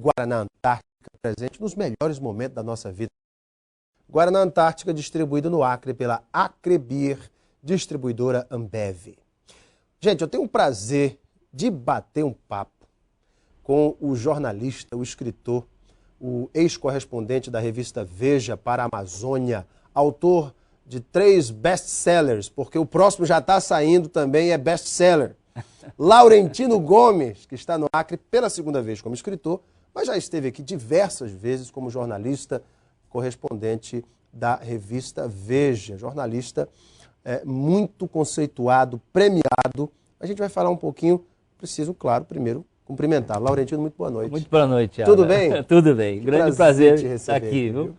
Guaraná Antártica, presente nos melhores momentos da nossa vida. Guaraná Antártica, distribuído no Acre pela Acrebir, distribuidora Ambev. Gente, eu tenho o prazer de bater um papo com o jornalista, o escritor, o ex-correspondente da revista Veja para a Amazônia, autor de 3 best-sellers, porque o próximo já está saindo também, é best-seller. Laurentino Gomes, que está no Acre pela 2ª vez como escritor, mas já esteve aqui diversas vezes como jornalista, correspondente da revista Veja. Jornalista muito conceituado, premiado. A gente vai falar um pouquinho, preciso, claro, primeiro cumprimentar. Laurentino, muito boa noite. Muito boa noite, Thiago. Tudo bem? Tudo bem. Grande prazer estar aqui, viu?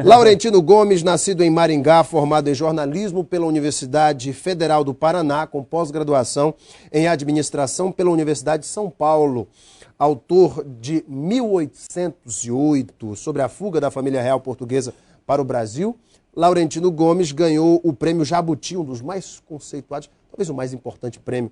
Laurentino Gomes, nascido em Maringá, formado em jornalismo pela Universidade Federal do Paraná, com pós-graduação em administração pela Universidade de São Paulo. Autor de 1808, sobre a fuga da família real portuguesa para o Brasil, Laurentino Gomes ganhou o prêmio Jabuti, um dos mais conceituados, talvez o mais importante prêmio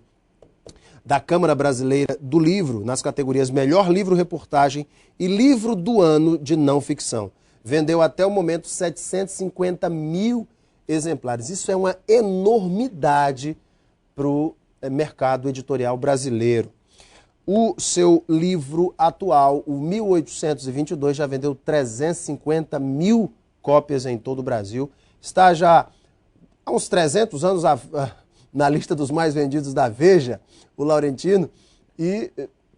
da Câmara Brasileira do Livro, nas categorias Melhor Livro-Reportagem e Livro do Ano de Não Ficção. Vendeu até o momento 750 mil exemplares. Isso é uma enormidade para o mercado editorial brasileiro. O seu livro atual, o 1822, já vendeu 350 mil cópias em todo o Brasil. Está já há uns 300 anos na lista dos mais vendidos da Veja, o Laurentino, e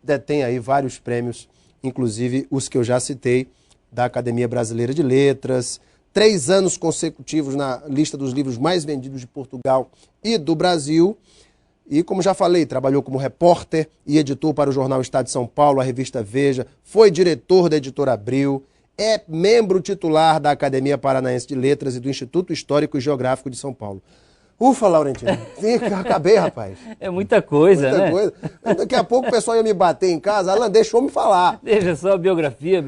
detém aí vários prêmios, inclusive os que eu já citei, da Academia Brasileira de Letras, 3 anos consecutivos na lista dos livros mais vendidos de Portugal e do Brasil. E, como já falei, trabalhou como repórter e editor para o jornal Estado de São Paulo, a revista Veja, foi diretor da Editora Abril, é membro titular da Academia Paranaense de Letras e do Instituto Histórico e Geográfico de São Paulo. Ufa, Laurentino. Acabei, rapaz. É muita coisa, muita né? Coisa. Daqui a pouco o pessoal ia me bater em casa. Alan, deixa eu me falar. Deixa só biografia.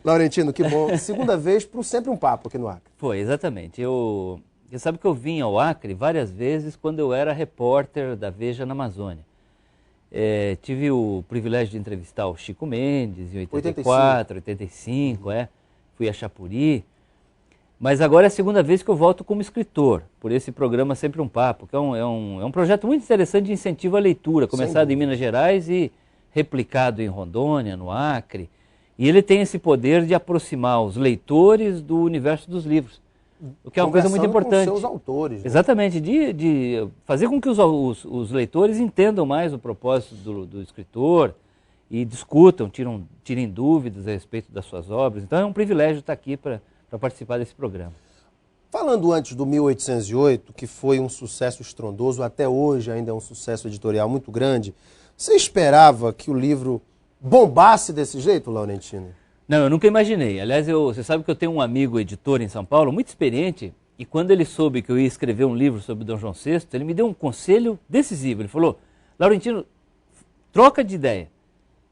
Laurentino, que bom. 2ª vez para Sempre um Papo aqui no Acre. Foi, exatamente. Você sabe que eu vim ao Acre várias vezes quando eu era repórter da Veja na Amazônia. Tive o privilégio de entrevistar o Chico Mendes em 84, 85, fui a Chapuri. Mas agora é a 2ª vez que eu volto como escritor, por esse programa Sempre um Papo, que é um projeto muito interessante de incentivo à leitura, começado em Minas Gerais e replicado em Rondônia, no Acre. E ele tem esse poder de aproximar os leitores do universo dos livros, o que é uma coisa muito importante. Com seus autores. Né? Exatamente, de fazer com que os leitores entendam mais o propósito do escritor e discutam, tirem dúvidas a respeito das suas obras. Então é um privilégio estar aqui para participar desse programa. Falando antes do 1808, que foi um sucesso estrondoso, até hoje ainda é um sucesso editorial muito grande, você esperava que o livro bombasse desse jeito, Laurentino? Não, eu nunca imaginei. Aliás, você sabe que eu tenho um amigo editor em São Paulo, muito experiente, e quando ele soube que eu ia escrever um livro sobre Dom João VI, ele me deu um conselho decisivo. Ele falou, Laurentino, troca de ideia.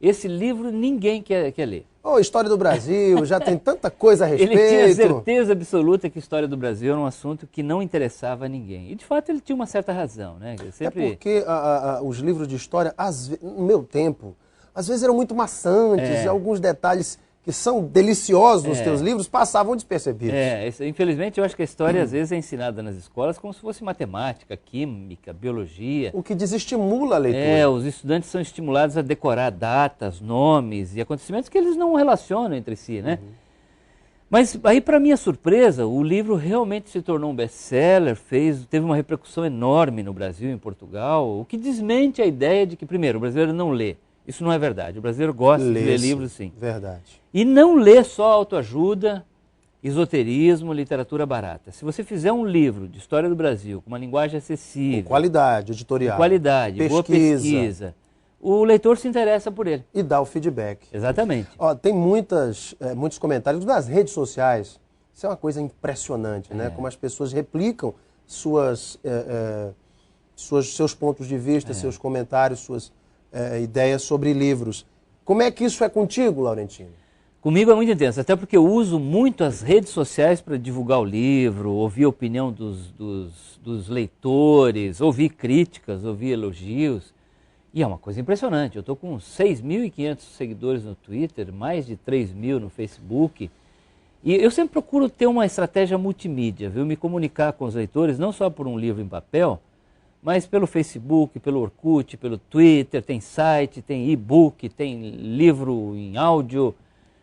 Esse livro ninguém quer ler. História do Brasil, já tem tanta coisa a respeito. Ele tinha certeza absoluta que a história do Brasil era um assunto que não interessava a ninguém. E, de fato, ele tinha uma certa razão, né? É porque os livros de história, no meu tempo, às vezes eram muito maçantes, alguns detalhes que são deliciosos nos teus livros passavam despercebidos. Infelizmente, eu acho que a história, às vezes, é ensinada nas escolas como se fosse matemática, química, biologia. O que desestimula a leitura. Os estudantes são estimulados a decorar datas, nomes e acontecimentos que eles não relacionam entre si, né? Mas aí, para minha surpresa, o livro realmente se tornou um best-seller, teve uma repercussão enorme no Brasil e em Portugal, o que desmente a ideia de que, primeiro, o brasileiro não lê. Isso não é verdade. O brasileiro gosta de ler livros, sim. Verdade. E não lê só autoajuda, esoterismo, literatura barata. Se você fizer um livro de história do Brasil, com uma linguagem acessível... Com qualidade editorial. Com qualidade, boa pesquisa. O leitor se interessa por ele. E dá o feedback. Exatamente. Tem muitos comentários nas redes sociais. Isso é uma coisa impressionante, né? Como as pessoas replicam seus pontos de vista, seus comentários, suas ideias sobre livros. Como é que isso é contigo, Laurentino? Comigo é muito intenso, até porque eu uso muito as redes sociais para divulgar o livro, ouvir a opinião dos leitores, ouvir críticas, ouvir elogios. E é uma coisa impressionante, eu estou com 6.500 seguidores no Twitter, mais de 3.000 no Facebook, e eu sempre procuro ter uma estratégia multimídia, viu? Me comunicar com os leitores, não só por um livro em papel, mas pelo Facebook, pelo Orkut, pelo Twitter, tem site, tem e-book, tem livro em áudio.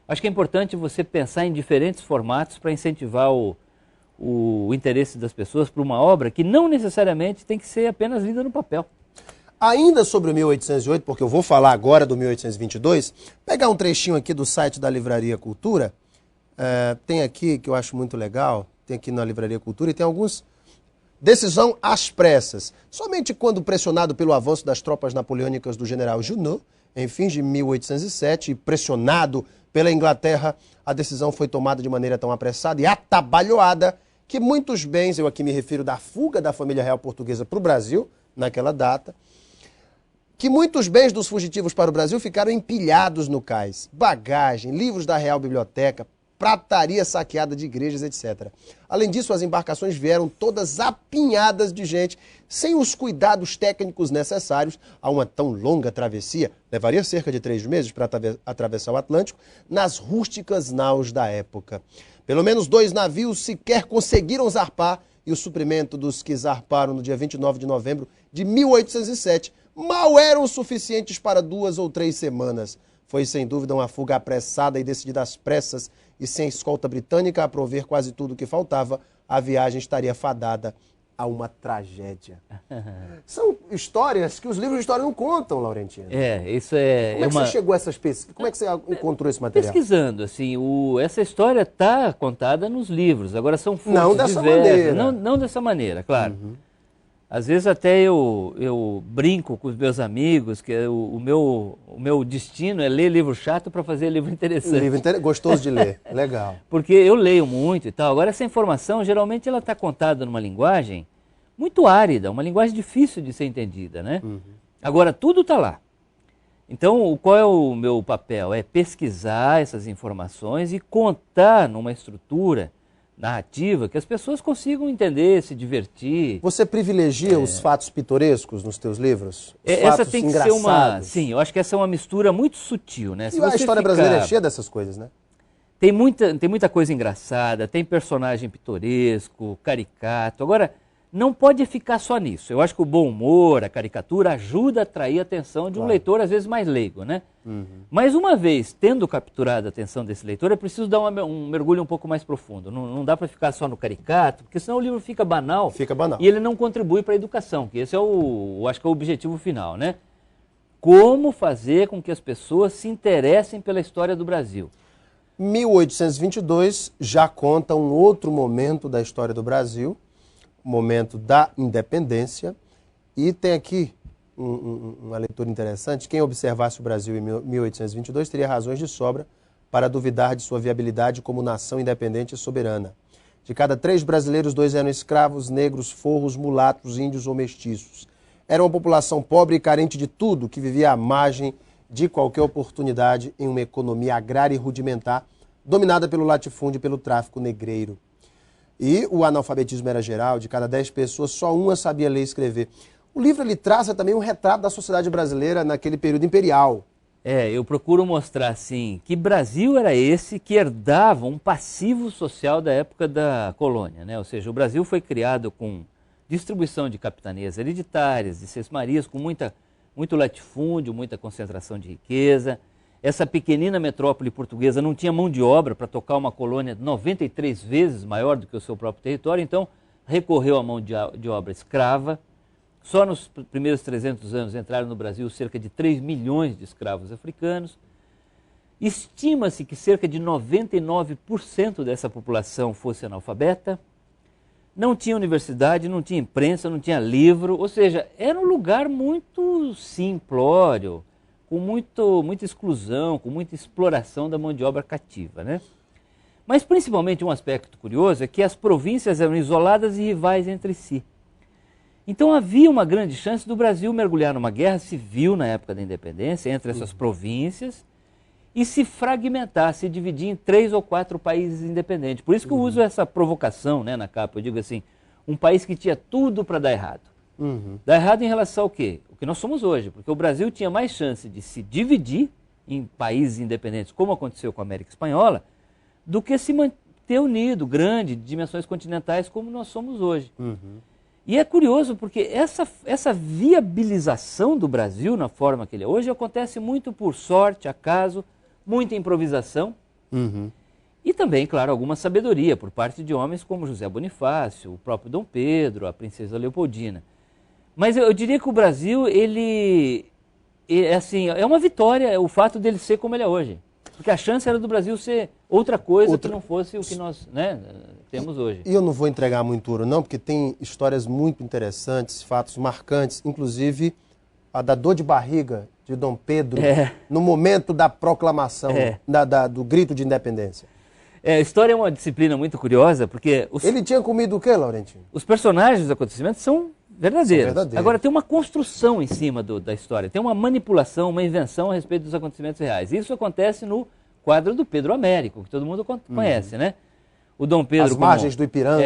Acho que é importante você pensar em diferentes formatos para incentivar o interesse das pessoas por uma obra que não necessariamente tem que ser apenas lida no papel. Ainda sobre o 1808, porque eu vou falar agora do 1822, pegar um trechinho aqui do site da Livraria Cultura, tem aqui que eu acho muito legal, tem aqui na Livraria Cultura e tem alguns... Decisão às pressas. Somente quando pressionado pelo avanço das tropas napoleônicas do general Junot, em fins de 1807, e pressionado pela Inglaterra, a decisão foi tomada de maneira tão apressada e atabalhoada que muitos bens, eu aqui me refiro da fuga da família real portuguesa para o Brasil, naquela data, que muitos bens dos fugitivos para o Brasil ficaram empilhados no cais. Bagagem, livros da Real Biblioteca, prataria saqueada de igrejas, etc. Além disso, as embarcações vieram todas apinhadas de gente, sem os cuidados técnicos necessários a uma tão longa travessia, levaria cerca de 3 meses para atravessar o Atlântico, nas rústicas naus da época. Pelo menos 2 navios sequer conseguiram zarpar, e o suprimento dos que zarparam no dia 29 de novembro de 1807 mal eram suficientes para 2 ou 3 semanas. Foi sem dúvida uma fuga apressada e decidida às pressas, e sem a escolta britânica a prover quase tudo o que faltava, a viagem estaria fadada a uma tragédia. São histórias que os livros de história não contam, Laurentino. Isso é... Como é que você chegou a essas pesquisas? Como é que você encontrou esse material? Pesquisando, assim, essa história está contada nos livros, agora são fontes não dessa diversas. Maneira. Não dessa maneira, claro. Às vezes até eu brinco com os meus amigos que o meu destino é ler livro chato para fazer livro interessante. Gostoso de ler, legal. Porque eu leio muito e tal. Agora essa informação, geralmente ela está contada numa linguagem muito árida, uma linguagem difícil de ser entendida, né? Agora tudo está lá. Então qual é o meu papel? É pesquisar essas informações e contar numa estrutura narrativa que as pessoas consigam entender, se divertir. Você privilegia os fatos pitorescos nos teus livros? Essa tem que ser uma... Sim, eu acho que essa é uma mistura muito sutil, né? E a história brasileira é cheia dessas coisas, né? Tem muita coisa engraçada, tem personagem pitoresco, caricato. Agora, não pode ficar só nisso. Eu acho que o bom humor, a caricatura, ajuda a atrair a atenção de um leitor, às vezes, mais leigo, né? Mas uma vez tendo capturado a atenção desse leitor, é preciso dar um mergulho um pouco mais profundo. Não dá para ficar só no caricato, porque senão o livro fica banal. Fica banal. E ele não contribui para a educação, que esse é acho que é o objetivo final, né? Como fazer com que as pessoas se interessem pela história do Brasil. 1822 já conta um outro momento da história do Brasil, o momento da independência, e tem aqui uma leitura interessante. Quem observasse o Brasil em 1822 teria razões de sobra para duvidar de sua viabilidade como nação independente e soberana. De cada 3 brasileiros, 2 eram escravos, negros, forros, mulatos, índios ou mestiços. Era uma população pobre e carente de tudo, que vivia à margem de qualquer oportunidade em uma economia agrária e rudimentar, dominada pelo latifúndio e pelo tráfico negreiro. E o analfabetismo era geral, de cada 10 pessoas, só uma sabia ler e escrever. O livro ele traça também um retrato da sociedade brasileira naquele período imperial. Eu procuro mostrar, assim, que Brasil era esse que herdava um passivo social da época da colônia, né? Ou seja, o Brasil foi criado com distribuição de capitanias hereditárias, de sesmarias, com muito latifúndio, muita concentração de riqueza. Essa pequenina metrópole portuguesa não tinha mão de obra para tocar uma colônia 93 vezes maior do que o seu próprio território, então recorreu à mão de obra escrava. Só nos primeiros 300 anos entraram no Brasil cerca de 3 milhões de escravos africanos. Estima-se que cerca de 99% dessa população fosse analfabeta. Não tinha universidade, não tinha imprensa, não tinha livro, ou seja, era um lugar muito simplório, com muita exclusão, com muita exploração da mão de obra cativa, né? Mas principalmente um aspecto curioso é que as províncias eram isoladas e rivais entre si. Então havia uma grande chance do Brasil mergulhar numa guerra civil na época da independência entre essas províncias e se fragmentar, se dividir em 3 ou 4 países independentes. Por isso que eu uso essa provocação, né, na capa. Eu digo assim, um país que tinha tudo para dar errado. Dá errado em relação ao quê? O que nós somos hoje, porque o Brasil tinha mais chance de se dividir em países independentes, como aconteceu com a América Espanhola, do que se manter unido, grande, de dimensões continentais, como nós somos hoje. E é curioso, porque essa viabilização do Brasil na forma que ele é hoje acontece muito por sorte, acaso, muita improvisação e também, claro, alguma sabedoria por parte de homens como José Bonifácio, o próprio Dom Pedro, a princesa Leopoldina. Mas eu diria que o Brasil, assim, é uma vitória o fato dele ser como ele é hoje. Porque a chance era do Brasil ser outra coisa que não fosse o que nós, né, temos hoje. E eu não vou entregar muito ouro, não, porque tem histórias muito interessantes, fatos marcantes, inclusive a da dor de barriga de Dom Pedro, no momento da proclamação, do grito de independência. A história é uma disciplina muito curiosa, porque... Ele tinha comido o quê, Laurentino? Os personagens dos acontecimentos são verdadeiros. Agora, tem uma construção em cima da história, tem uma manipulação, uma invenção a respeito dos acontecimentos reais. Isso acontece no quadro do Pedro Américo, que todo mundo conhece, né? O Dom Pedro... As margens do Ipiranga.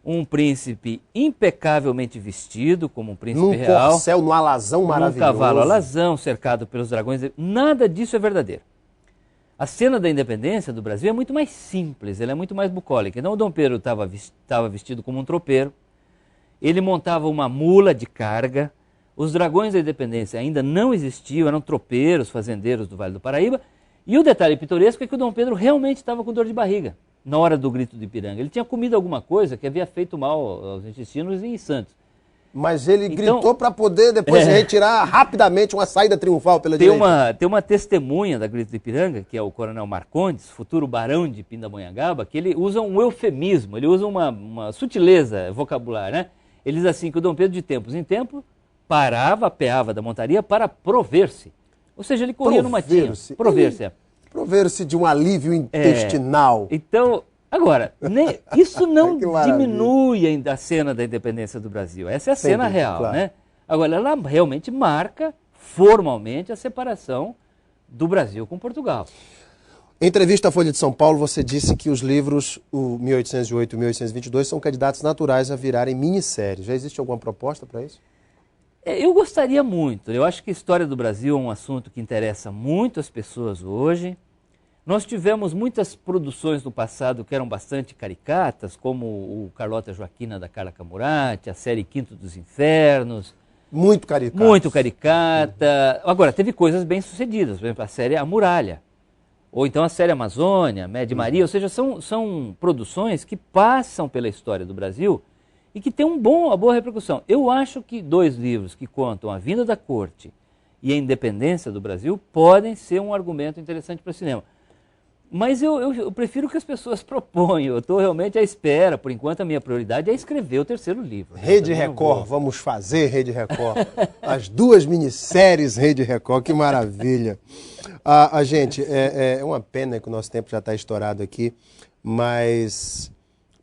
Um príncipe impecavelmente vestido, como um príncipe real. Num corcel, num alazão maravilhoso. Num cavalo alazão, cercado pelos dragões. Nada disso é verdadeiro. A cena da independência do Brasil é muito mais simples, ela é muito mais bucólica. Então o Dom Pedro estava vestido como um tropeiro, ele montava uma mula de carga, os dragões da independência ainda não existiam, eram tropeiros, fazendeiros do Vale do Paraíba, e o detalhe pitoresco é que o Dom Pedro realmente estava com dor de barriga na hora do grito do Ipiranga. Ele tinha comido alguma coisa que havia feito mal aos intestinos em Santos. Mas ele gritou para poder depois retirar rapidamente uma saída triunfal pela direita. Tem uma testemunha da Grito do Ipiranga, que é o coronel Marcondes, futuro barão de Pindamonhangaba, que ele usa um eufemismo, ele usa uma sutileza vocabular, né? Ele diz assim que o Dom Pedro, de tempos em tempos, parava, apeava da montaria para prover-se. Ou seja, ele corria numa matinho. Prover-se de um alívio intestinal. Então... Agora, isso não diminui a cena da independência do Brasil. Essa é a cena real, claro, né? Agora, ela realmente marca formalmente a separação do Brasil com Portugal. Em entrevista à Folha de São Paulo, você disse que os livros, o 1808 e 1822, são candidatos naturais a virarem minisséries. Já existe alguma proposta para isso? Eu gostaria muito. Eu acho que a história do Brasil é um assunto que interessa muito as pessoas hoje. Nós tivemos muitas produções no passado que eram bastante caricatas, como o Carlota Joaquina da Carla Camurati, a série Quinto dos Infernos. Muito caricata. Muito caricata. Agora, teve coisas bem sucedidas, por exemplo, a série A Muralha. Ou então a série Amazônia, Média Maria, ou seja, são produções que passam pela história do Brasil e que têm uma boa repercussão. Eu acho que 2 livros que contam a vinda da corte e a independência do Brasil podem ser um argumento interessante para o cinema. Mas eu prefiro que as pessoas proponham, eu estou realmente à espera. Por enquanto, a minha prioridade é escrever o 3º livro. Rede Record, vamos fazer Rede Record. As 2 minisséries Rede Record, que maravilha. Gente, é uma pena que o nosso tempo já está estourado aqui, mas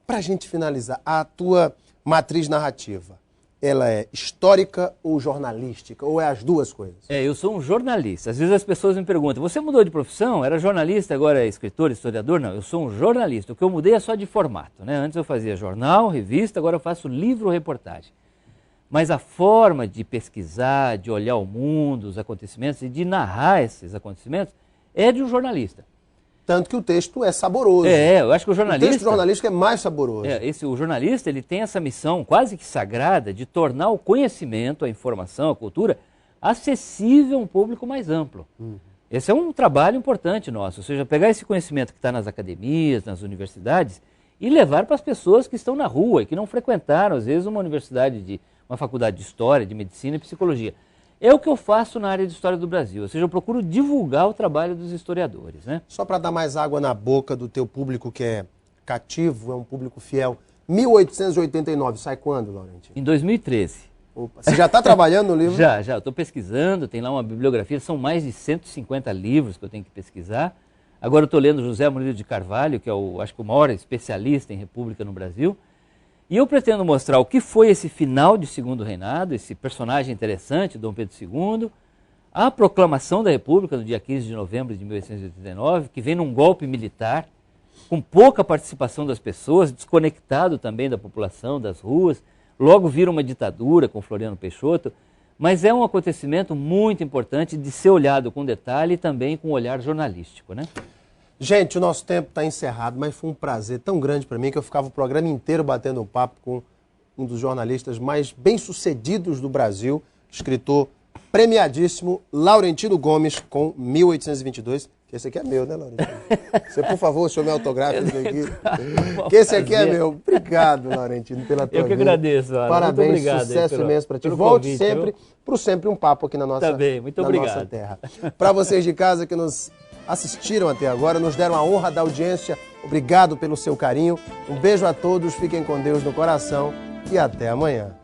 para a gente finalizar, a tua matriz narrativa, ela é histórica ou jornalística? Ou é as duas coisas? Eu sou um jornalista. Às vezes as pessoas me perguntam, você mudou de profissão? Era jornalista, agora é escritor, historiador? Não, eu sou um jornalista. O que eu mudei é só de formato, né? Antes eu fazia jornal, revista, agora eu faço livro-reportagem. Mas a forma de pesquisar, de olhar o mundo, os acontecimentos e de narrar esses acontecimentos é de um jornalista. Tanto que o texto é saboroso. Eu acho que o jornalista... O texto jornalístico é mais saboroso. O jornalista ele tem essa missão quase que sagrada de tornar o conhecimento, a informação, a cultura, acessível a um público mais amplo. Esse é um trabalho importante nosso, ou seja, pegar esse conhecimento que está nas academias, nas universidades, e levar para as pessoas que estão na rua e que não frequentaram, às vezes, uma faculdade de História, de Medicina e Psicologia. É o que eu faço na área de História do Brasil, ou seja, eu procuro divulgar o trabalho dos historiadores, né? Só para dar mais água na boca do teu público que é cativo, é um público fiel. 1889, sai quando, Laurentino? Em 2013. Opa, você já está trabalhando no livro? Já, eu estou pesquisando, tem lá uma bibliografia, são mais de 150 livros que eu tenho que pesquisar. Agora eu estou lendo José Murilo de Carvalho, que é acho que o maior especialista em República no Brasil. E eu pretendo mostrar o que foi esse final de Segundo Reinado, esse personagem interessante, Dom Pedro II, a proclamação da República no dia 15 de novembro de 1889, que vem num golpe militar, com pouca participação das pessoas, desconectado também da população, das ruas, logo vira uma ditadura com Floriano Peixoto, mas é um acontecimento muito importante de ser olhado com detalhe e também com um olhar jornalístico, né? Gente, o nosso tempo está encerrado, mas foi um prazer tão grande para mim que eu ficava o programa inteiro batendo um papo com um dos jornalistas mais bem-sucedidos do Brasil, escritor premiadíssimo, Laurentino Gomes, com 1822. Esse aqui é meu, né, Laurentino? Você, por favor, o senhor me autografa isso aqui. Que esse aqui é meu. Obrigado, Laurentino, pela tua Eu que agradeço, Ana. Parabéns, muito obrigado, sucesso imenso para ti. Volte sempre para Sempre um Papo aqui na nossa, muito obrigado. Nossa terra. Para vocês de casa que nos assistiram até agora, nos deram a honra da audiência, obrigado pelo seu carinho. Um beijo a todos, fiquem com Deus no coração e até amanhã.